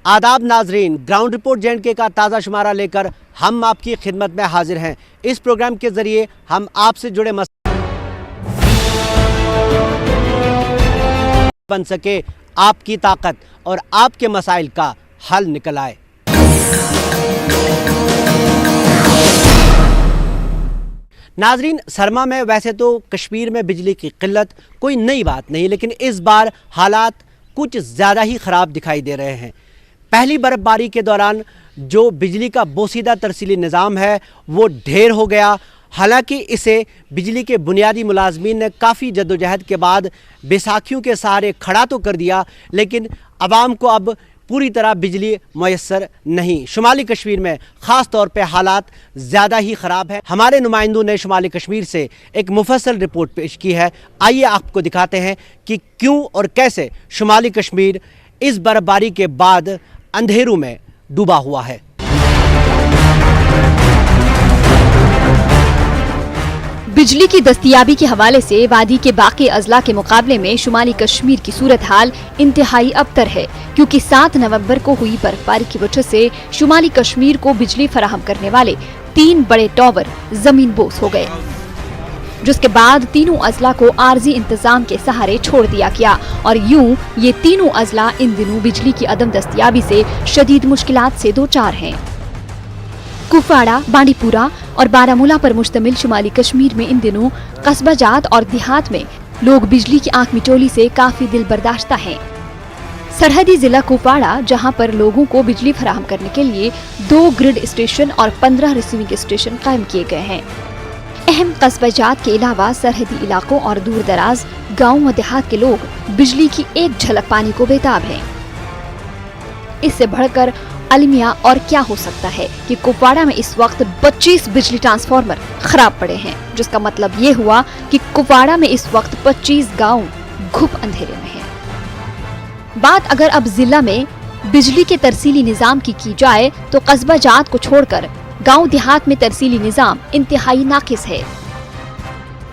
आदाब नाजरीन, ground report J&K का ताज़ा शुमारा लेकर हम आपकी खिदमत में हाजिर हैं। इस प्रोग्राम के ज़रिए हम आपसे जुड़े बन सके, आपकी ताकत और आपके मसाइल का हल निकल आए। नाजरीन, सरमा में वैसे तो कश्मीर में बिजली की किल्लत कोई नई बात नहीं, लेकिन इस बार हालात कुछ ज़्यादा ही ख़राब दिखाई दे रहे हैं। पहली बर्फ़बारी के दौरान जो बिजली का बोसीदा तरसीली निज़ाम है वो ढेर हो गया। हालांकि इसे बिजली के बुनियादी मुलाजमीन ने काफ़ी जद्दोजहद के बाद बैसाखियों के सहारे खड़ा तो कर दिया, लेकिन आवाम को अब पूरी तरह बिजली मुयस्सर नहीं। शुमाली कश्मीर में ख़ास तौर पे हालात ज़्यादा ही ख़राब है। हमारे नुमाइंदों ने शुमाली कश्मीर से एक मुफस्सल रिपोर्ट पेश की है। आइए आपको दिखाते हैं कि क्यों और कैसे शुमाली कश्मीर इस बर्फबारी के बाद अंधेरों में डूबा हुआ है। बिजली की दस्तयाबी के हवाले से वादी के बाकी अजला के मुकाबले में शुमाली कश्मीर की सूरत हाल इंतहाई अबतर है, क्योंकि 7 नवंबर को हुई बर्फबारी की वजह से शुमाली कश्मीर को बिजली फराहम करने वाले 3 बड़े टावर जमीन बोस हो गए, जिसके बाद तीनों अजला को आर्जी इंतजाम के सहारे छोड़ दिया गया और यूं ये तीनों अजला इन दिनों बिजली की अदम दस्तयाबी से शदीद मुश्किलात से दो चार हैं। कुपवाड़ा, बांडीपुरा और बारामूला पर मुश्तमिल शुमाली कश्मीर में इन दिनों कस्बा जात और देहात में लोग बिजली की आंख मिचोली से काफी दिल बर्दाश्ता हैं। सरहदी जिला कुपवाड़ा, जहां पर लोगों को बिजली फराहम करने के लिए 2 ग्रिड स्टेशन और 15 रिसीविंग स्टेशन कायम किए गए हैं। अहम कस्बा जात के अलावा सरहदी इलाकों और दूर दराज गाँव व देहात के लोग बिजली की एक झलक पाने को बेताब हैं। इससे बढ़कर अलमिया और क्या हो सकता है कि कुपवाड़ा में इस वक्त 25 बिजली ट्रांसफार्मर खराब पड़े हैं, जिसका मतलब ये हुआ कि कुपवाड़ा में इस वक्त 25 गांव घुप अंधेरे में हैं। बात अगर अब जिला में बिजली के तरसीली निजाम की जाए तो कस्बा जात को छोड़कर गांव देहात में तरसीली निजाम इंतहाई नाकिस है।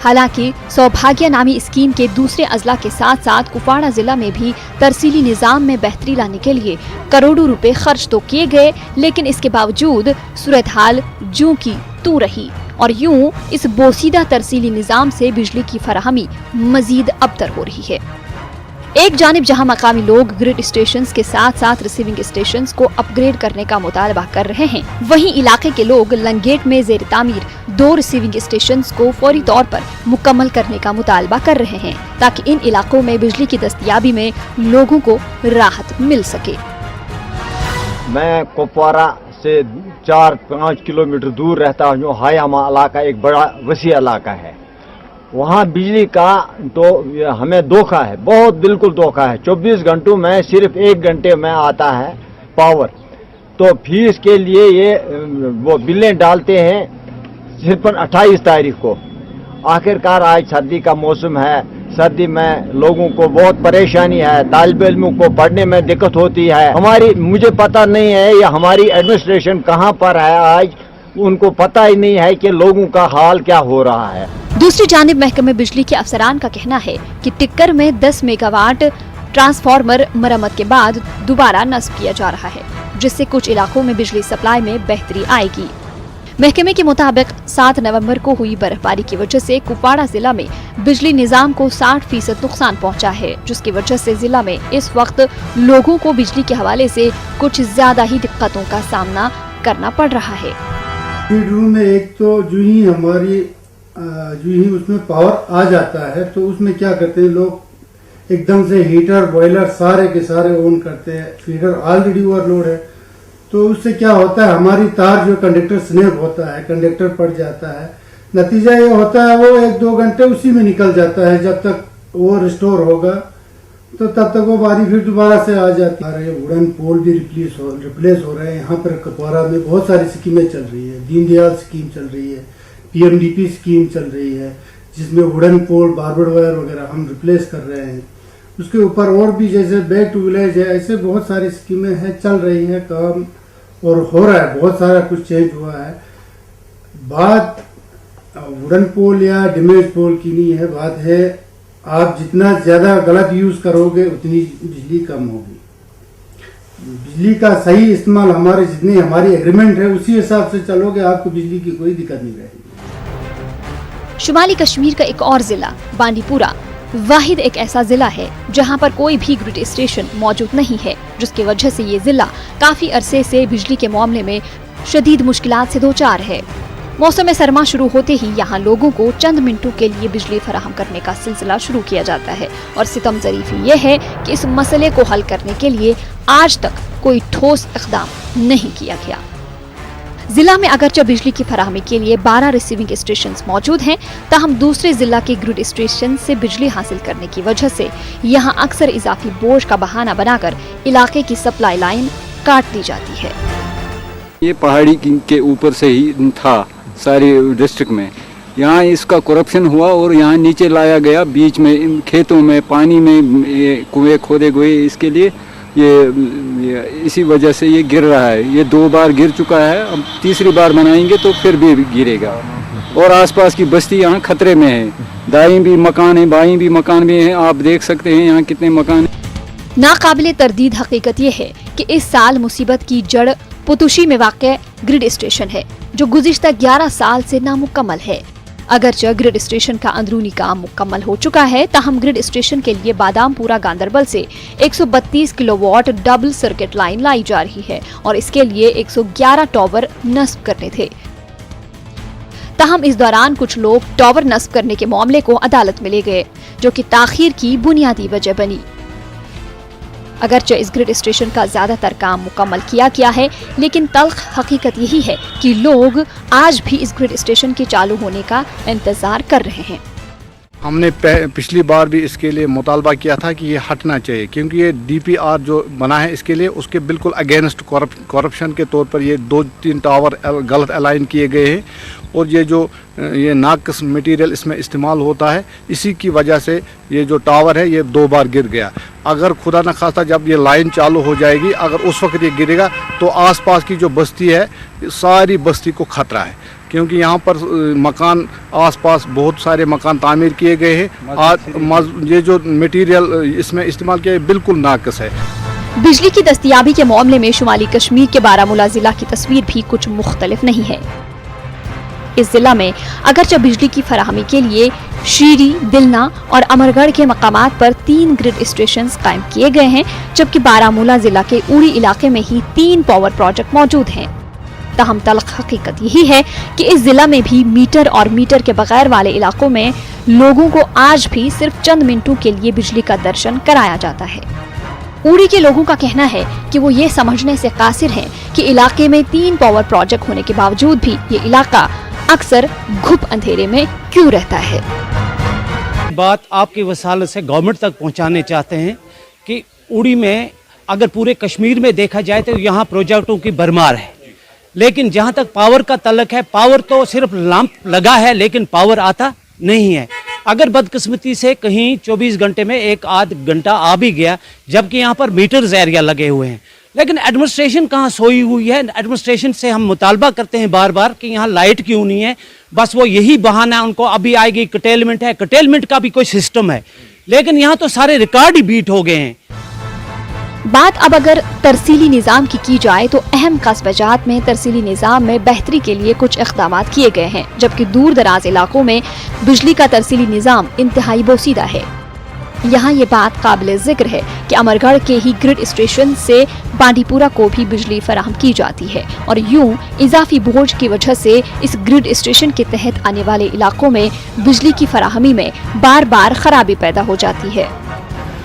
हालांकि सौभाग्य नामी स्कीम के दूसरे अजला के साथ साथ कुपवाड़ा जिला में भी तरसीली निजाम में बेहतरी लाने के लिए करोड़ों रुपए खर्च तो किए गए, लेकिन इसके बावजूद सूरत हाल जूं की तू रही और यूं इस बोसीदा तरसीली निजाम से बिजली की फराहमी मजीद अबतर हो रही है। एक जानिब जहां मकामी लोग ग्रिड स्टेशंस के साथ साथ रिसीविंग स्टेशंस को अपग्रेड करने का मुतालबा कर रहे हैं, वहीं इलाके के लोग लंगेट में जेर तामीर 2 रिसीविंग स्टेशंस को फौरी तौर पर मुकम्मल करने का मुतालबा कर रहे हैं, ताकि इन इलाकों में बिजली की दस्तयाबी में लोगों को राहत मिल सके। मैं कुपवाड़ा से 4-5 किलोमीटर दूर रहता हूँ। हायामा इलाका एक बड़ा वसी इलाका है। वहाँ बिजली का तो हमें धोखा है, बहुत बिल्कुल धोखा है। 24 घंटों में सिर्फ 1 घंटे में आता है पावर, तो फीस के लिए ये वो बिलें डालते हैं सिर्फ 28 तारीख को। आखिरकार आज सर्दी का मौसम है, सर्दी में लोगों को बहुत परेशानी है, तालिब इल्मों को पढ़ने में दिक्कत होती है। मुझे पता नहीं है ये हमारी एडमिनिस्ट्रेशन कहाँ पर है, आज उनको पता ही नहीं है कि लोगों का हाल क्या हो रहा है। दूसरी जानिब महकमे बिजली के अफसरान का कहना है कि टिक्कर में 10 मेगावाट ट्रांसफार्मर मरम्मत के बाद दोबारा नस्ब किया जा रहा है, जिससे कुछ इलाकों में बिजली सप्लाई में बेहतरी आएगी। महकमे के मुताबिक 7 नवंबर को हुई बर्फबारी की वजह से कुपवाड़ा जिला में बिजली निजाम को 60% नुकसान पहुंचा है, जिसकी वजह से जिला में इस वक्त लोगों को बिजली के हवाले से कुछ ज्यादा ही दिक्कतों का सामना करना पड़ रहा है। रूम में एक तो जो ही उसमें पावर आ जाता है तो उसमें क्या करते हैं लोग, एकदम से हीटर बॉयलर सारे के सारे ऑन करते हैं। फीडर ऑलरेडी ओवरलोड है, तो उससे क्या होता है हमारी तार जो कंडक्टर स्नैप होता है, कंडक्टर पड़ जाता है। नतीजा ये होता है वो 1-2 घंटे उसी में निकल जाता है। जब तक वो रिस्टोर होगा तो तब तक वो बारी फिर दोबारा से आ जाती है। वुडन पोल भी रिप्लेस हो रहे हैं। यहाँ पर कुपवाड़ा में बहुत सारी स्कीमें चल रही है। दीनदयाल स्कीम चल रही है, PMDP स्कीम चल रही है, जिसमें वुडन पोल, बार्बर वायर वगैरह हम रिप्लेस कर रहे हैं। उसके ऊपर और भी जैसे बैक टू विलेज है, ऐसे बहुत सारी स्कीमें हैं, चल रही हैं काम और हो रहा है। बहुत सारा कुछ चेंज हुआ है। बात वुडन पोल या डैमेज पोल की नहीं है, बात है आप जितना ज्यादा गलत यूज करोगे उतनी बिजली कम होगी। बिजली का सही इस्तेमाल हमारे जितनी हमारी एग्रीमेंट है उसी हिसाब से चलोगे, आपको बिजली की कोई दिक्कत नहीं रहेगी। शुमाली कश्मीर का एक और जिला बांडीपुरा वाहिद एक ऐसा जिला है जहां पर कोई भी ग्रिड स्टेशन मौजूद नहीं है, जिसकी वजह से ये जिला काफी अरसे से बिजली के मामले में शदीद मुश्किलात से दो चार है। मौसम सरमा शुरू होते ही यहाँ लोगों को चंद मिनटों के लिए बिजली फराहम करने का सिलसिला शुरू किया जाता है और सितम ज़रीफ़ी ये है कि इस मसले को हल करने के लिए आज तक कोई ठोस इक़दाम नहीं किया गया। जिला में अगरचे बिजली की फराहमी के लिए 12 रिसीविंग स्टेशन मौजूद हैं, ताहम दूसरे जिला के ग्रिड स्टेशन से बिजली हासिल करने की वजह से यहाँ अक्सर इजाफी बोझ का बहाना बनाकर इलाके की सप्लाई लाइन काट दी जाती है। ये पहाड़ी के ऊपर से ही था सारी डिस्ट्रिक्ट में, यहाँ इसका करप्शन हुआ और यहाँ नीचे लाया गया, बीच में इन खेतों में पानी में ये कुएँ खोदे गए, इसके लिए ये इसी वजह से ये गिर रहा है। ये 2 बार गिर चुका है, अब तीसरी बार बनाएंगे तो फिर भी गिरेगा। और आसपास की बस्ती यहाँ खतरे में है, दाएं भी मकान है, बाएं भी मकान भी हैं, आप देख सकते हैं यहाँ कितने मकान हैं। नाकाबिले तरदीद हकीकत ये है कि इस साल मुसीबत की जड़ पुतुशी में वाक़ ग्रिड स्टेशन है, जो गुज़िश्ता 11 साल से नामुकम्मल है। अगरचे ग्रिड स्टेशन का अंदरूनी काम मुकम्मल हो चुका है, ताहम ग्रिड स्टेशन के लिए बादामपुरा गांदरबल से 132 किलोवाट डबल सर्किट लाइन लाई जा रही है और इसके लिए 111 टावर नस्ब करने थे। ताहम इस दौरान कुछ लोग टावर नस्ब करने के मामले को अदालत में ले गए, जो कि ताखीर की बुनियादी वजह बनी। अगरचे इस ग्रिड स्टेशन का ज्यादातर काम मुकम्मल किया गया है, लेकिन तल्ख हकीकत यही है कि लोग आज भी इस ग्रिड स्टेशन के चालू होने का इंतजार कर रहे हैं। हमने पिछली बार भी इसके लिए मुतालबा किया था कि ये हटना चाहिए, क्योंकि ये DPR जो बना है इसके लिए उसके बिल्कुल अगेंस्ट करप्शन के तौर पर ये 2-3 टावर गलत अलाइन किए गए हैं और ये नाकस मटेरियल इसमें इस्तेमाल होता है, इसी की वजह से ये जो टावर है ये 2 बार गिर गया। अगर खुदा न खास्ता जब ये लाइन चालू हो जाएगी, अगर उस वक्त ये गिरेगा तो आसपास की जो बस्ती है सारी बस्ती को खतरा है, क्योंकि यहाँ पर मकान आसपास बहुत सारे मकान तामीर किए गए हैं। ये जो मटेरियल इसमें इस्तेमाल किया है बिल्कुल नाकस है। बिजली की दस्तयाबी के मामले में शुमाली कश्मीर के बारामूला जिला की तस्वीर भी कुछ मुख्तलिफ नहीं है। इस जिला में अगरचे बिजली की फराहमी के लिए शीरी, दिलना और अमरगढ़ के मकामात पर 3 ग्रिड स्टेशन कायम किए गए हैं, जबकि बारामूला जिला के उड़ी इलाके में ही 3 पावर प्रोजेक्ट मौजूद हैं। ताहम तल्ख हकीकत यही है कि इस जिला में भी मीटर और मीटर के बगैर वाले इलाकों में लोगों को आज भी सिर्फ चंद मिनटों के लिए बिजली का दर्शन कराया जाता है। उड़ी के लोगों का कहना है कि वो ये समझने से कासिर हैं कि इलाके में 3 पावर प्रोजेक्ट होने के बावजूद भी ये इलाका अक्सर घुप अंधेरे में क्यों रहता है। बात आपकी वसालत से गवर्नमेंट तक पहुंचाने चाहते हैं कि उड़ी में अगर पूरे कश्मीर में देखा जाए तो यहाँ प्रोजेक्टों की भरमार है, लेकिन जहाँ तक पावर का तल्लक है, पावर तो सिर्फ लैंप लगा है लेकिन पावर आता नहीं है। अगर बदकिस्मती से कहीं 24 घंटे में 1-8 घंटा आ भी गया, जबकि यहाँ पर मीटर्स एरिया लगे हुए हैं, लेकिन एडमिनिस्ट्रेशन कहाँ सोई हुई है। एडमिनिस्ट्रेशन से हम मुतालबा करते हैं बार बार कि यहाँ लाइट क्यों नहीं है, बस वो यही बहाना है उनको, अभी आएगी कटेलमेंट है, कटेलमेंट का भी कोई सिस्टम है, लेकिन यहाँ तो सारे रिकॉर्ड ही बीट हो गए हैं। बात अब अगर तरसीली निज़ाम की जाए तो अहम कस्बजात में तरसीली निज़ाम में बेहतरी के लिए कुछ इक़दाम किए गए हैं, जबकि दूर दराज इलाकों में बिजली का तरसीली निज़ाम इंतहाई बोसीदा है। यहाँ ये बात काबिल जिक्र है कि अमरगढ़ के ही ग्रिड स्टेशन से बांडीपुरा को भी बिजली फराहम की जाती है और यूं इजाफी बोझ की वजह से इस ग्रिड स्टेशन के तहत आने वाले इलाकों में बिजली की फराहमी में बार बार खराबी पैदा हो जाती है।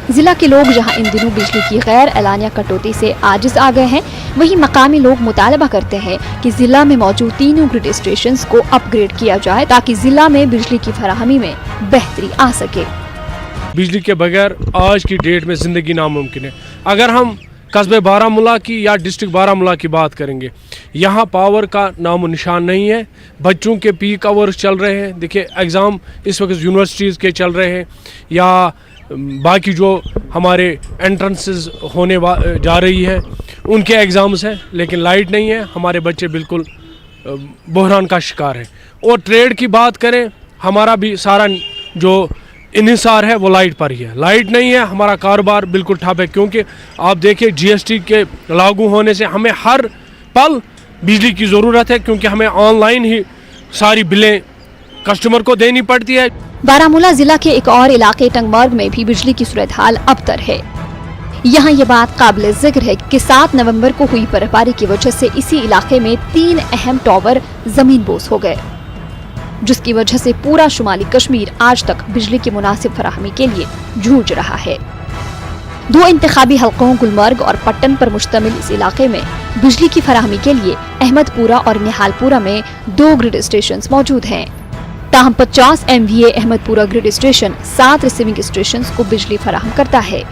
जिला के लोग जहां इन दिनों बिजली की गैर एलानिया कटौती से आजिज आ गए हैं, वहीं मकामी लोग मुतालबा करते हैं कि जिला में मौजूद 3 ग्रिड स्टेशन को अपग्रेड किया जाए ताकि जिला में बिजली की फराहमी में बेहतरी आ सके। बिजली के बगैर आज की डेट में ज़िंदगी नामुमकिन है। अगर हम कस्बे बारामूला की या डिस्ट्रिक्ट बारामूला की बात करेंगे, यहाँ पावर का नामो निशान नहीं है। बच्चों के पीक आवर्स चल रहे हैं, देखिए एग्ज़ाम इस वक्त यूनिवर्सिटीज़ के चल रहे हैं या बाकी जो हमारे एंट्रेंसेस होने जा रही है उनके एग्ज़ाम्स हैं, लेकिन लाइट नहीं है। हमारे बच्चे बिल्कुल बहरान का शिकार हैं। और ट्रेड की बात करें, हमारा भी सारा जो इन्हिसार है वो लाइट पर ही है। लाइट नहीं है, हमारा कारोबार बिल्कुल ठप है, क्योंकि आप देखिए GST के लागू होने से हमें हर पल बिजली की ज़रूरत है, क्योंकि हमें ऑनलाइन ही सारी बिलें कस्टमर को देनी पड़ती है। बारामूला जिला के एक और इलाके टंगमर्ग में भी बिजली की सूरत हाल अबतर है। यहाँ ये बात काबिल जिक्र है कि 7 नवंबर को हुई बर्फबारी की वजह से इसी इलाके में 3 अहम टावर जमीनबोस हो गए, जिसकी वजह से पूरा शुमाली कश्मीर आज तक बिजली की मुनासिब फराहमी के लिए जूझ रहा है। 2 इंतखाबी हलकों गुलमर्ग और पट्टन पर मुश्तमिल इस इलाके में बिजली की फराहमी के लिए अहमदपुरा और निहालपुरा में 2 ग्रिड स्टेशन मौजूद हैं। ताहम 50 MVA Ahmedpura grid station 7 receiving station को बिजली फराहम करता है।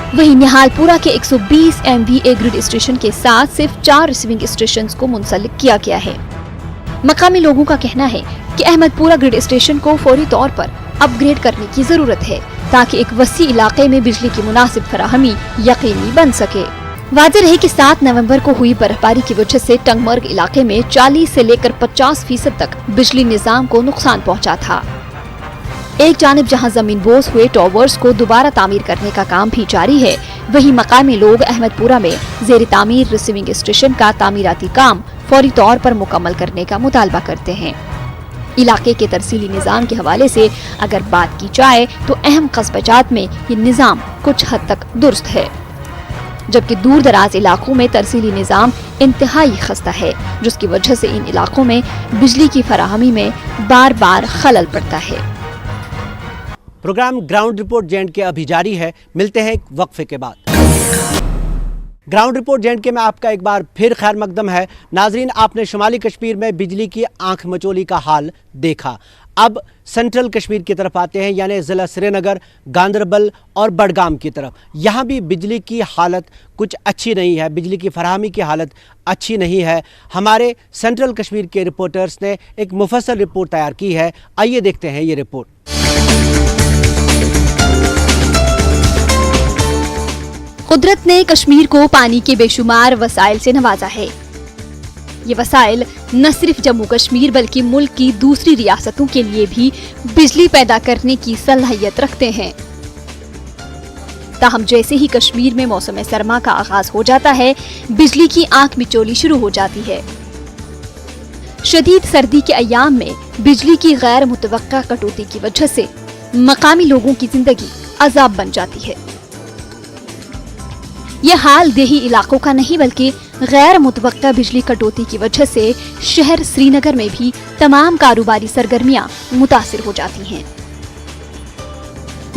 वहीं निहालपुरा के 120 MVA ग्रिड स्टेशन के साथ सिर्फ 4 रिसीविंग स्टेशन को मुंसलिक किया गया है। मकामी लोगों का कहना है कि अहमदपुरा ग्रिड स्टेशन को फौरी तौर पर अपग्रेड करने की जरूरत है, ताकि एक वसी इलाके में बिजली की मुनासिब फराहमी यकीनी बन सके। वाज़ेह है कि 7 नवंबर को हुई बर्फबारी की वजह से टंगमर्ग इलाके में 40 से लेकर 50% तक बिजली निजाम को नुकसान पहुंचा था। एक जानिब जहां जमीनबोस हुए टावर्स को दोबारा तामीर करने का काम भी जारी है, वहीं मकामी लोग अहमदपुरा में ज़ेर तामीर रिसीविंग स्टेशन का तामीराती काम फौरी तौर पर मुकम्मल करने का मुतालबा करते हैं। इलाके के तरसीली निज़ाम के हवाले से अगर बात की जाए तो अहम कस्बाजात में ये निज़ाम कुछ हद तक दुरुस्त है, जबकि दूर दराज इलाकों में तरसीली निज़ाम इंतहाई खस्ता है, जिसकी वजह से इन इलाकों में बिजली की फराहमी में बार बार खलल पड़ता है। प्रोग्राम ग्राउंड रिपोर्ट J&K अभी जारी है, मिलते हैं एक वक्फे के बाद। ग्राउंड रिपोर्ट J&K में आपका एक बार फिर खैर मकदम है। नाजरीन, आपने शुमाली कश्मीर में बिजली की आंख मचोली का हाल देखा। अब सेंट्रल कश्मीर की तरफ आते हैं, यानी ज़िला श्रीनगर, गांदरबल और बडगाम की तरफ। यहाँ भी बिजली की हालत कुछ अच्छी नहीं है, बिजली की फराहमी की हालत अच्छी नहीं है। हमारे सेंट्रल कश्मीर के रिपोर्टर्स ने एक मुफस्सल रिपोर्ट तैयार की है, आइए देखते हैं ये रिपोर्ट। कुदरत ने कश्मीर को पानी के बेशुमार वसाइल से नवाजा है। ये वसाइल न सिर्फ जम्मू कश्मीर बल्कि मुल्क की दूसरी रियासतों के लिए भी बिजली पैदा करने की सलाहियत रखते हैं। ताहम जैसे ही कश्मीर में मौसम सरमा का आगाज हो जाता है, बिजली की आंख मिचोली शुरू हो जाती है। शदीद सर्दी के अयाम में बिजली की गैर मुतवक्का कटौती की वजह से मकामी लोगों की जिंदगी अजाब बन जाती है। यह हाल देही इलाकों का नहीं बल्कि गैर मुतवक्का बिजली कटौती की वजह से शहर श्रीनगर में भी तमाम कारोबारी सरगर्मियां मुतासिर हो जाती हैं।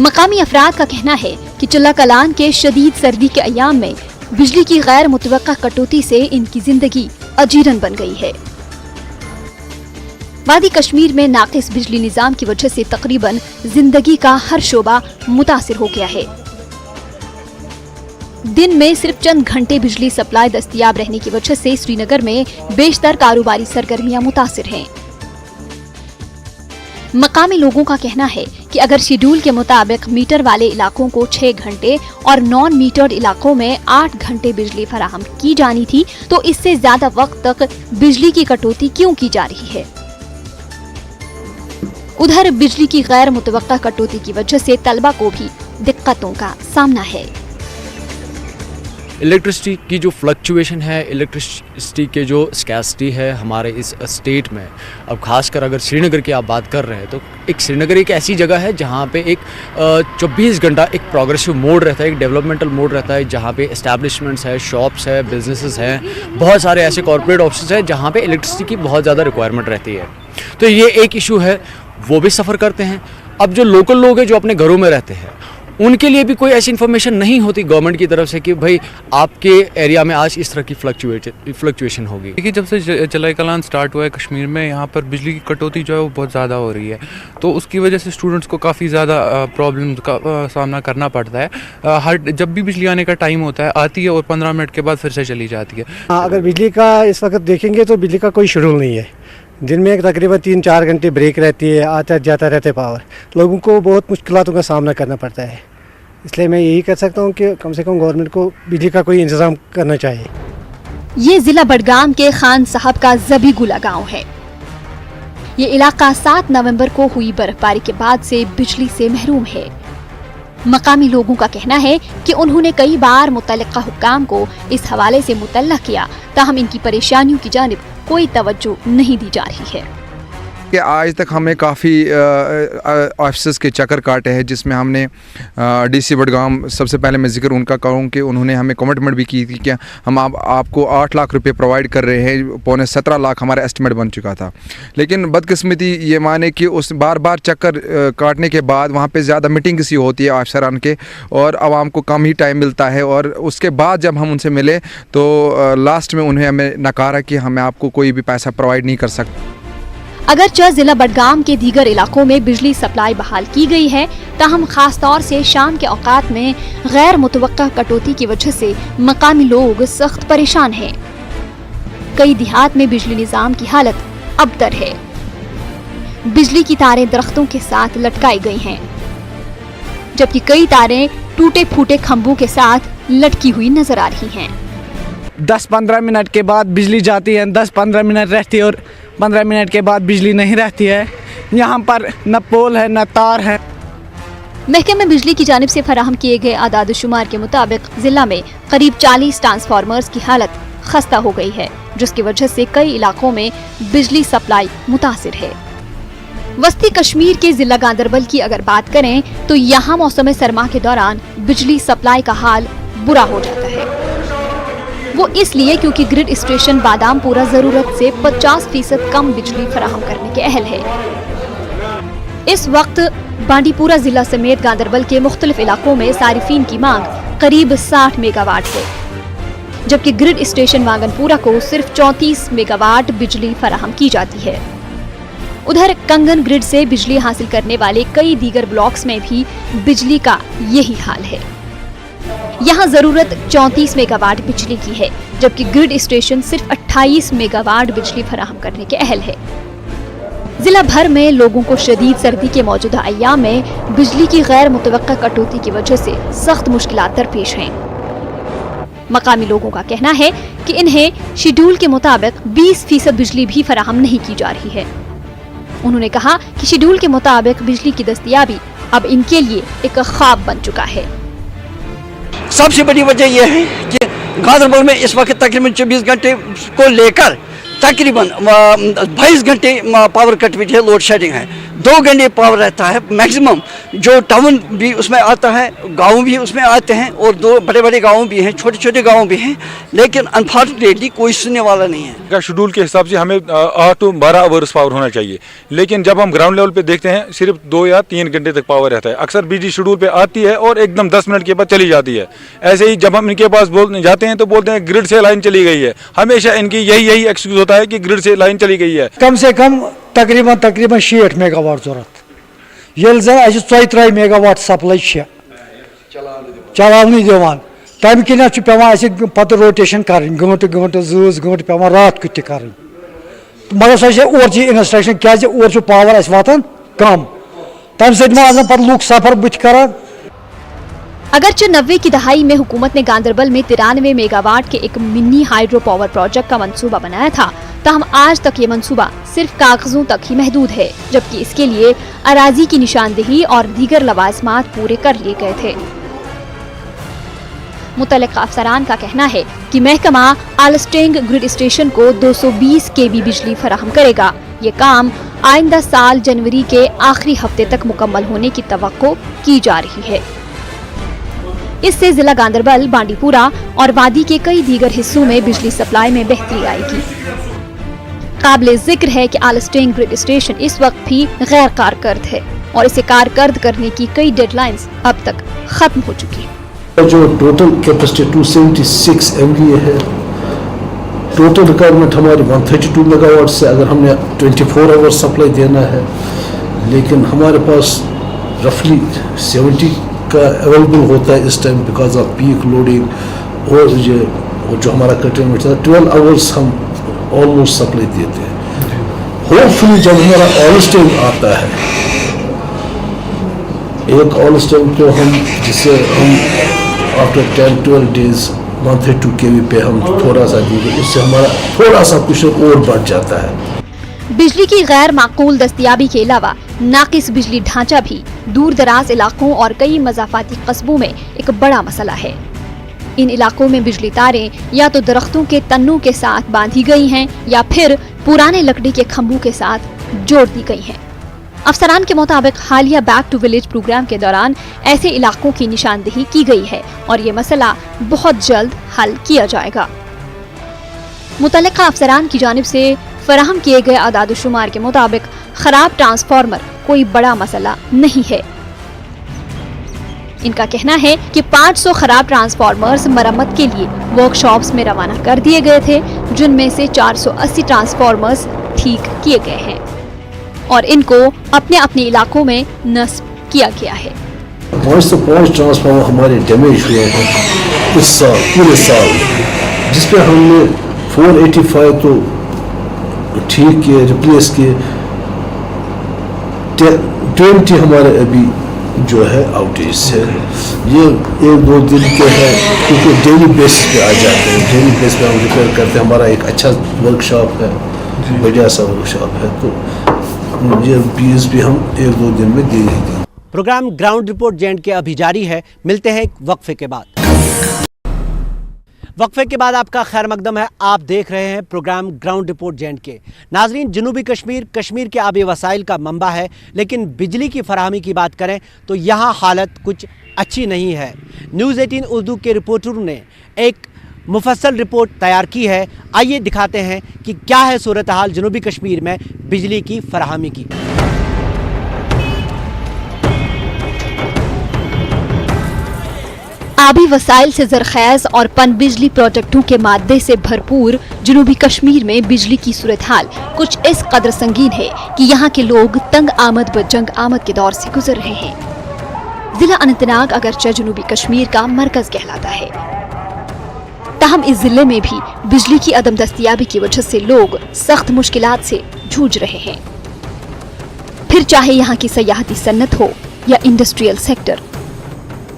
मकामी अफराद का कहना है कि चिल्ला कलान के शदीद सर्दी के अयाम में बिजली की गैर मुतवक्का कटौती से इनकी जिंदगी अजीरन बन गई है। वादी कश्मीर में नाकिस बिजली निजाम की वजह से तकरीबन जिंदगी का हर शोबा मुतासिर हो गया है। दिन में सिर्फ चंद घंटे बिजली सप्लाई दस्तयाब रहने की वजह से श्रीनगर में बेशतर कारोबारी सरगर्मियां मुतासिर हैं। मकामी लोगों का कहना है कि अगर शेड्यूल के मुताबिक मीटर वाले इलाकों को 6 घंटे और नॉन मीटर्ड इलाकों में 8 घंटे बिजली फराहम की जानी थी, तो इससे ज्यादा वक्त तक बिजली की कटौती क्यों की जा रही है। उधर बिजली की गैर मुतवक्का कटौती की वजह से तलबा को भी दिक्कतों का सामना है। इलेक्ट्रिसिटी की जो फ्लक्चुएशन है, इलेक्ट्रिसिटी के जो स्कैसिटी है हमारे इस स्टेट में, अब खासकर अगर श्रीनगर की आप बात कर रहे हैं तो एक श्रीनगर एक ऐसी जगह है जहाँ पे एक 24 घंटा एक प्रोग्रेसिव मोड रहता है, एक डेवलपमेंटल मोड रहता है, जहाँ पे एस्टैब्लिशमेंट्स है, शॉप्स है, बिजनेसेस हैं, बहुत सारे ऐसे कॉर्पोरेट ऑफिस हैं जहाँ पे इलेक्ट्रिसिटी की बहुत ज़्यादा रिक्वायरमेंट रहती है। तो ये एक इशू है, वो भी सफ़र करते हैं। अब जो लोकल लोग हैं जो अपने घरों में रहते हैं, उनके लिए भी कोई ऐसी इन्फॉर्मेशन नहीं होती गवर्नमेंट की तरफ से कि भाई आपके एरिया में आज इस तरह की फ्लक्चुएशन होगी। देखिए, जब से चिल्ला कलान स्टार्ट हुआ है कश्मीर में, यहाँ पर बिजली की कटौती जो है वो बहुत ज़्यादा हो रही है, तो उसकी वजह से स्टूडेंट्स को काफ़ी ज़्यादा प्रॉब्लम का सामना करना पड़ता है। हर जब भी बिजली आने का टाइम होता है, आती है और 15 मिनट के बाद फिर से चली जाती है। अगर बिजली का इस वक्त देखेंगे तो बिजली का कोई शेड्यूल नहीं है। दिन में तकरीबन 3-4 घंटे ब्रेक रहती है, आता जाता रहता है पावर। लोगों को बहुत मुश्किलों का सामना करना पड़ता है। इसलिए मैं यही कह सकता हूँ कि कम से कम गवर्नमेंट को बिजली का कोई इंतजाम करना चाहिए। ये जिला बडगाम के खान साहब का जबीगुला गांव है। ये इलाका 7 नवंबर को हुई बर्फबारी के बाद से बिजली से महरूम है। मकामी लोगों का कहना है कि उन्होंने कई बार मुतल्लिका हुक्काम को इस हवाले से मुतल्ला किया, ताहम इनकी परेशानियों की जानिब कोई तवज्जो नहीं दी जा रही है। कि आज तक हमने काफ़ी ऑफिसर्स के चक्कर काटे हैं, जिसमें हमने डीसी बडगाम, सबसे पहले मैं जिक्र उनका करूं कि उन्होंने हमें कमिटमेंट भी की थी कि हम आपको 8 लाख रुपए प्रोवाइड कर रहे हैं, पौने 17 लाख हमारा एस्टिमेट बन चुका था। लेकिन बदकिस्मती ये माने कि उस बार बार चक्कर काटने के बाद वहाँ पे ज़्यादा मीटिंग सी होती है अफसरान के, और आवाम को कम ही टाइम मिलता है, और उसके बाद जब हम उनसे मिले तो लास्ट में उन्हें हमें नकारा कि हमें आपको कोई भी पैसा प्रोवाइड नहीं कर सकते। अगरचे जिला बडगाम के दीगर इलाकों में बिजली सप्लाई बहाल की गई है, ताहम खास तौर से शाम के औकात में गैर मुतवक्का कटौती की वजह से मकामी लोग सख्त परेशान हैं। कई देहात में बिजली निजाम की हालत अबतर है। बिजली की तारें दरख्तों के साथ लटकाई गई हैं, जबकि कई तारें टूटे फूटे खंभों के साथ लटकी हुई नजर आ रही हैं। 10-15 मिनट के बाद बिजली जाती है, 10-15 मिनट रहती है, और 15 मिनट के बाद बिजली नहीं रहती है। यहाँ पर न पोल है न तार है। महकमे बिजली की जानिब से फराहम किए गए आदाद शुमार के मुताबिक जिला में करीब 40 ट्रांसफार्मर्स की हालत खस्ता हो गई है, जिसकी वजह से कई इलाकों में बिजली सप्लाई मुतासिर है। वस्ती कश्मीर के जिला गांदरबल की अगर बात करें तो यहाँ मौसम सरमा के दौरान बिजली सप्लाई का हाल बुरा हो जाता है। वो इसलिए क्योंकि ग्रिड स्टेशन बादामपुरा जरूरत से 50% कम बिजली फराहम करने के अहल है। इस वक्त बांडीपुरा जिला समेत गांदरबल के मुख्तलिफ इलाकों में सारिफीन की मांग करीब 60 मेगावाट है, जबकि ग्रिड स्टेशन वांगनपुरा को सिर्फ 34 मेगावाट बिजली फराहम की जाती है। उधर कंगन ग्रिड से बिजली हासिल करने वाले कई दीगर ब्लॉक्स में भी बिजली का यही हाल है। यहाँ जरूरत 34 मेगावाट बिजली की है, जबकि ग्रिड स्टेशन सिर्फ 28 मेगावाट बिजली फराहम करने के अहल है। जिला भर में लोगों को शदीद सर्दी के मौजूदा अय्याम में बिजली की गैर मुतवक्का कटौती की वजह से सख्त मुश्किलात दरपेश हैं। मकामी लोगों का कहना है कि इन्हें शेड्यूल के मुताबिक 20% बिजली भी फराहम नहीं की जा रही है। उन्होंने कहा कि शेड्यूल के मुताबिक बिजली की दस्तयाबी अब इनके लिए एक ख्वाब बन चुका है। सबसे बड़ी वजह यह है कि गांदरबल में इस वक्त तकरीबन 24 घंटे को लेकर तकरीबन 22 घंटे पावर कट भी है, लोड शेडिंग है। 2 घंटे पावर रहता है मैक्सिमम। जो टाउन भी उसमें आता है, गांव भी उसमें आते हैं, और 2 बड़े बड़े गांव भी हैं, छोटे छोटे गांव भी हैं, लेकिन अनफॉर्चुनेटली कोई सुनने वाला नहीं है। शेड्यूल के हिसाब से हमें 8 to 12 आवर्स पावर होना चाहिए, लेकिन जब हम ग्राउंड लेवल पे देखते हैं सिर्फ 2 या 3 घंटे तक पावर रहता है। अक्सर बिजली शेड्यूल पे आती है और एकदम 10 मिनट के बाद चली जाती है। ऐसे ही जब हम इनके पास जाते हैं तो बोलते हैं ग्रिड से लाइन चली गई है। हमेशा इनकी यही एक्सक्यूज होता है कि ग्रिड से लाइन चली गई है। कम से कम तकरीबन 60 मेगावाट जरूरत, ये जन 34 मेगावाट सप्लाई चलाने दिवान, तम किन पे रोटेशन कर गंट 2 गंट पे रात कुछ कर, मगर सो और इंस्ट्रक्शन क्या और पावर वातान कम, तम सत लूक सफर बुत कर। अगरचे 90 की दहाई में हुकूमत ने गांदरबल में 93 मेगावाट के एक मिनी हाइड्रो पावर प्रोजेक्ट का मंसूबा बनाया था, ताहम आज तक ये मंसूबा सिर्फ कागजों तक ही महदूद है, जबकि इसके लिए अराजी की निशानदेही और दीगर लवाजमात पूरे कर लिए गए थे। मुतल्लिका अफसरान का कहना है कि महकमा आलस्टेंग ग्रिड स्टेशन को 220 kV बिजली फराहम करेगा। ये काम आइंदा साल जनवरी के आखिरी हफ्ते तक मुकम्मल होने की तवक्को की जा रही है। इससे जिला गांदरबल, बांडीपुरा और वादी के कई दीगर हिस्सों में बिजली सप्लाई में बेहतरी आएगी। काबिले जिक्र है कि आलस्टेंग ग्रिड स्टेशन इस वक्त भी गैर कारकर्द है और इसे कारकर्द करने की कई डेडलाइंस अब तक खत्म हो चुकी है। जो टोटल कैपेसिटी 276 MVA है, टोटल रिक्वायरमेंट हमारी 132 मेगावाट से अगर हमने 24 आवर सप्लाई देना है, लेकिन हमारे पास रफली 70 का अवेलेबल होता है इस time because off peak loading, और जो हमारा कर्टेलमेंट था 12 आवर्स हम ऑलमोस्ट सप्लाई देते हैं। होपफुली जब हमारा ऑलस्टेंग आता है, एक ऑलस्टेंग को हम जिससे हम आफ्टर 10-12 डेज 132 kV पे हम थोड़ा सा देंगे, इससे हमारा थोड़ा सा कुछ और बढ़ जाता है। बिजली की गैर माकूल दस्तयाबी के अलावा नाकिस बिजली ढांचा भी दूर दराज इलाकों और कई मज़ाफ़ाती कस्बों में एक बड़ा मसला है। इन इलाकों में बिजली तारें या तो दरख्तों के तन्नों के साथ बांधी गई हैं या फिर पुराने लकड़ी के खंभों के साथ जोड़ दी गई हैं। अफसरान के मुताबिक हालिया बैक टू विलेज प्रोग्राम के दौरान ऐसे इलाकों की निशानदेही की गई है और ये मसला बहुत जल्द हल किया जाएगा। मुतल्लिका अफसरान की जानिब से फराहम किए गए आदाद शुमार के मुताबिक खराब ट्रांसफार्मर कोई बड़ा मसला नहीं है। इनका कहना है कि 500 खराब ट्रांसफार्मर्स मरम्मत के लिए वर्कशॉप्स में रवाना कर दिए गए थे, जिनमें से 480 ट्रांसफार्मर्स ठीक किए गए हैं और इनको अपने अपने इलाकों में नस्ब किया गया है। 505 ट्रांसफार्मर हमारे डैमेज हुए हैं इस साल, पूरे साल, जिसपे हमने 485 तो ठीक किए, रिप्लेस किए, 20 हमारे अभी जो है आउटेज है। ये 1-2 दिन के हैं क्योंकि डेली बेसिस पे आ जाते हैं, डेली बेसिस पे हम रिपेयर करते हैं। हमारा एक अच्छा वर्कशॉप है, बढ़िया सा वर्कशॉप है, तो ये बीस भी हम 1-2 दिन में दे ही देंगे। प्रोग्राम ग्राउंड रिपोर्ट जेएंड के अभी जारी है। मिलते हैं एक वक्फे के बाद। वक्फे के बाद आपका खैर मकदम है। आप देख रहे हैं प्रोग्राम ग्राउंड रिपोर्ट जेएंड के। नाजरीन, जनूबी कश्मीर के आबी वसाइल का मंबा है, लेकिन बिजली की फराहमी की बात करें तो यहाँ हालत कुछ अच्छी नहीं है। न्यूज़ 18 उर्दू के रिपोर्टरों ने एक मुफस्सल रिपोर्ट तैयार की है। आइए दिखाते हैं कि क्या है सूरत हाल जनूबी कश्मीर में बिजली की फराहमी की। आबी वसाइल से जरखैज और पन बिजली प्रोजेक्टों के मादे से भरपूर जनूबी कश्मीर में बिजली की सूरत हाल कुछ इस कदर संगीन है कि यहाँ के लोग तंग आमद व जंग आमद के दौर से गुजर रहे हैं। जिला अनंतनाग अगरचे जनूबी कश्मीर का मरकज कहलाता है, ताहम इस जिले में भी बिजली की अदम दस्तयाबी की वजह से लोग सख्त मुश्किलात से जूझ रहे हैं। फिर चाहे यहाँ की सयाहती सन्नत हो या इंडस्ट्रियल सेक्टर,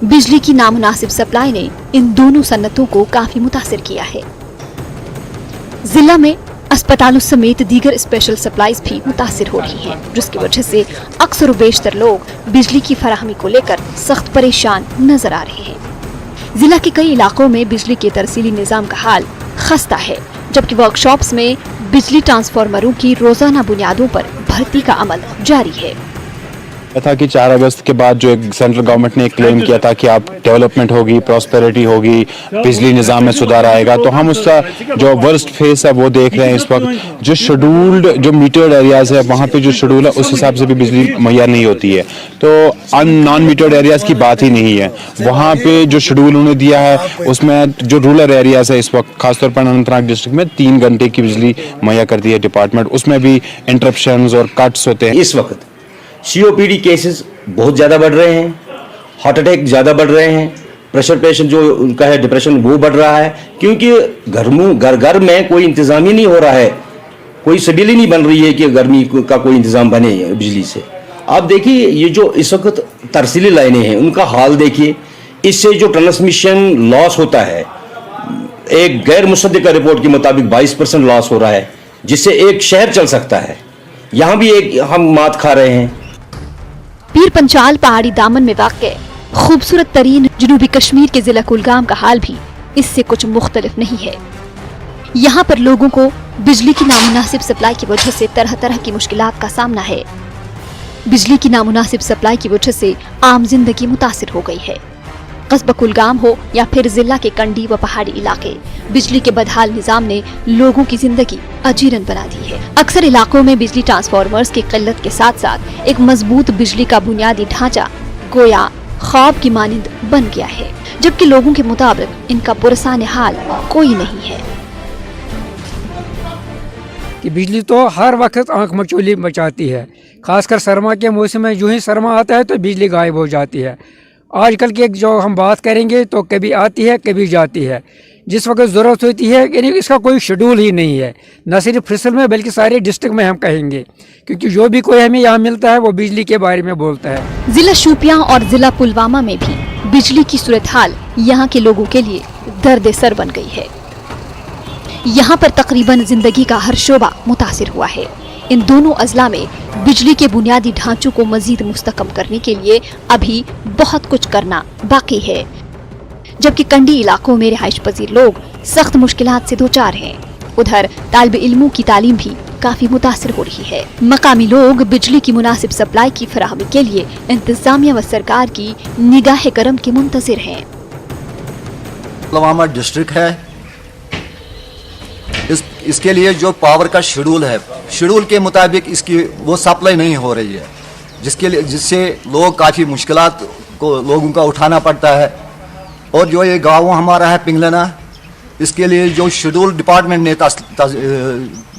बिजली की नामुनासिब सप्लाई ने इन दोनों सन्नतों को काफी मुतासिर किया है। जिला में अस्पतालों समेत दीगर स्पेशल सप्लाईज भी मुतासिर हो रही हैं, जिसकी वजह से अक्सर व बेशतर लोग बिजली की फराहमी को लेकर सख्त परेशान नजर आ रहे हैं। जिला के कई इलाकों में बिजली के तरसीली निज़ाम का हाल खस्ता है, जबकि वर्कशॉप्स में बिजली ट्रांसफार्मरों की रोजाना बुनियादों पर भर्ती का अमल जारी है। था कि 4 अगस्त के बाद जो एक सेंट्रल गवर्नमेंट ने क्लेम किया था कि आप डेवलपमेंट होगी, प्रॉस्पेरिटी होगी, बिजली निज़ाम में सुधार आएगा, तो हम उसका जो वर्स्ट फेस है वो देख रहे हैं इस वक्त। जो शेड्यूल्ड, जो मीटर्ड एरियाज है, वहाँ पे जो शेड्यूल है उस हिसाब से भी बिजली मुहैया नहीं होती है। तो नॉन मीटर्ड एरियाज की बात ही नहीं है। वहाँ पे जो शेड्यूल उन्होंने दिया है उसमें जो रूरल एरियाज है इस वक्त खासतौर पर अनंतनाग डिस्ट्रिक्ट में 3 घंटे की बिजली मुहैया करती है डिपार्टमेंट, उसमें भी इंटरप्शंस और कट्स होते हैं। इस वक्त COPD केसेस बहुत ज़्यादा बढ़ रहे हैं, हार्ट अटैक ज़्यादा बढ़ रहे हैं, प्रेशर पेशेंट जो उनका है डिप्रेशन वो बढ़ रहा है, क्योंकि घर में कोई इंतज़ाम ही नहीं हो रहा है, कोई सबिल ही नहीं बन रही है कि गर्मी का कोई इंतज़ाम बने बिजली से। आप देखिए ये जो इस वक्त तरसीली लाइनें हैं उनका हाल देखिए, इससे जो ट्रांसमिशन लॉस होता है, एक गैर मुसद्दिका रिपोर्ट के मुताबिक 22% लॉस हो रहा है, जिससे एक शहर चल सकता है। यहाँ भी एक हम मात खा रहे हैं। पीर पंचाल पहाड़ी दामन में वाक़ खूबसूरत तरीन जनूबी कश्मीर के जिला कुलगाम का हाल भी इससे कुछ मुख्तलिफ नहीं है। यहाँ पर लोगों को बिजली की नामुनासिब सप्लाई की वजह से तरह तरह की मुश्किलात का सामना है। बिजली की नामुनासिब सप्लाई की वजह से आम जिंदगी मुतासिर हो गई है। कस्बा कुलगाम हो या फिर जिला के कंडी व पहाड़ी इलाके, बिजली के बदहाल निजाम ने लोगों की जिंदगी अजीरन बना दी है। अक्सर इलाकों में बिजली ट्रांसफार्मर्स की किल्लत के साथ साथ एक मजबूत बिजली का बुनियादी ढांचा गोया ख्वाब की मानिंद बन गया है, जबकि लोगों के मुताबिक इनका पुरसान हाल कोई नहीं है। कि बिजली तो हर वक्त आंख मचोली मचाती है, खासकर सरमा के मौसम में जो ही सरमा आता है तो बिजली गायब हो जाती है। आजकल की जो हम बात करेंगे तो कभी आती है कभी जाती है, जिस वक्त ज़रूरत होती है यानी इसका कोई शेड्यूल ही नहीं है, न सिर्फ फ्रिसल में बल्कि सारे डिस्ट्रिक्ट में हम कहेंगे, क्योंकि जो भी कोई हमें यहाँ मिलता है वो बिजली के बारे में बोलता है। जिला शोपियां और जिला पुलवामा में भी बिजली की सूरत हाल यहाँ के लोगों के लिए दर्द सर बन गई है। यहाँ पर तकरीबन जिंदगी का हर शोबा मुतासिर हुआ है। इन दोनों अजला में बिजली के बुनियादी ढांचों को मजीद मुस्तकम करने के लिए अभी बहुत कुछ करना बाकी है, जबकि कंडी इलाकों में रिहाइश पजीर लोग सख्त मुश्किलात से दोचार हैं। उधर तालिब इल्मों की तालीम भी काफी मुतासिर हो रही है। मकामी लोग बिजली की मुनासिब सप्लाई की फराहमी के लिए इंतजामिया व सरकार की निगाह करम के मुंतजिर हैं। पुलवामा डिस्ट्रिक्ट है, इसके लिए जो पावर का शेड्यूल है, शेड्यूल के मुताबिक इसकी वो सप्लाई नहीं हो रही है, जिससे लोग काफ़ी मुश्किलात को लोगों का उठाना पड़ता है। और जो ये गाँव हमारा है पिंगलना, इसके लिए जो शेड्यूल डिपार्टमेंट ने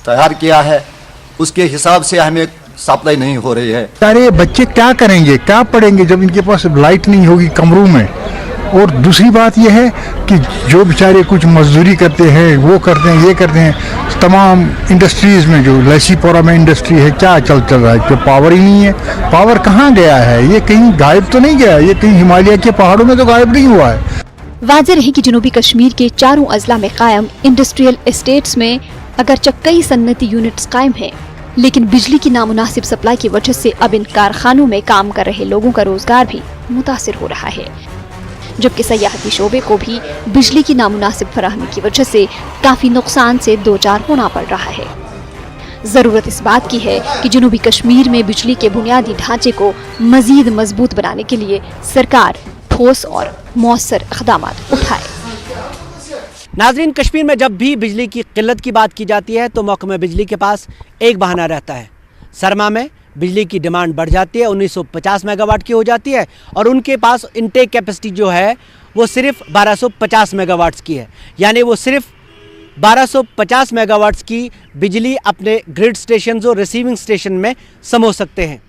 तैयार किया है उसके हिसाब से हमें सप्लाई नहीं हो रही है। सारे बच्चे क्या करेंगे, क्या पढ़ेंगे जब इनके पास लाइट नहीं होगी कमरों में। और दूसरी बात यह है कि जो बेचारे कुछ मजदूरी करते हैं, वो करते हैं, ये करते हैं, तमाम इंडस्ट्रीज़ में जो लसीपोरा में इंडस्ट्री है, क्या चल रहा है, जो पावर ही नहीं है। पावर कहाँ गया है? ये कहीं गायब तो नहीं गया, ये कहीं हिमालय के पहाड़ों में तो गायब नहीं हुआ है। वाज़ेह रहे कि जनूबी कश्मीर के चारों अजला में कायम इंडस्ट्रियल एस्टेट्स में अगरचे कई सन्नती यूनिट्स कायम हैं, लेकिन बिजली की नामुनासिब सप्लाई की वजह से अब इन कारखानों में काम कर रहे लोगों का रोजगार भी मुतासिर हो रहा है, जबकि सयाहती शोबे को भी बिजली की नामुनासिब फराहमी की वजह से काफ़ी नुकसान से दोचार होना पड़ रहा है। ज़रूरत इस बात की है कि जनूबी कश्मीर में बिजली के बुनियादी ढांचे को मज़ीद मजबूत बनाने के लिए सरकार ठोस और मौसर इक़दामात उठाए। नाज़रीन, कश्मीर में जब भी बिजली की किल्लत की बात की जाती है तो महकमा बिजली के पास एक बहाना रहता है। सरमा में बिजली की डिमांड बढ़ जाती है, 1950 मेगावाट की हो जाती है और उनके पास इनटेक कैपेसिटी जो है वो सिर्फ 1250 मेगावाट्स की है, यानी वो सिर्फ 1250 मेगावाट्स की बिजली अपने ग्रिड स्टेशन और रिसीविंग स्टेशन में समो सकते हैं।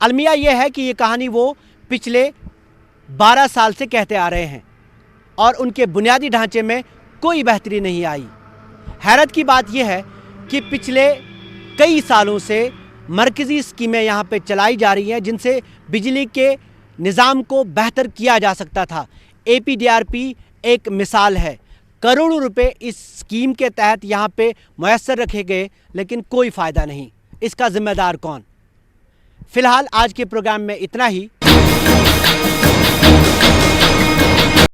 अलमिया यह है कि ये कहानी वो पिछले 12 साल से कहते आ रहे हैं और उनके बुनियादी ढांचे में कोई बेहतरी नहीं आई। हैरत की बात यह है कि पिछले कई सालों से मरकज़ी स्कीमें यहाँ पे चलाई जा रही हैं जिनसे बिजली के निज़ाम को बेहतर किया जा सकता था। APDRP एक मिसाल है। करोड़ों रुपए इस स्कीम के तहत यहाँ पे मुयस्सर रखे गए, लेकिन कोई फ़ायदा नहीं। इसका ज़िम्मेदार कौन? फ़िलहाल आज के प्रोग्राम में इतना ही।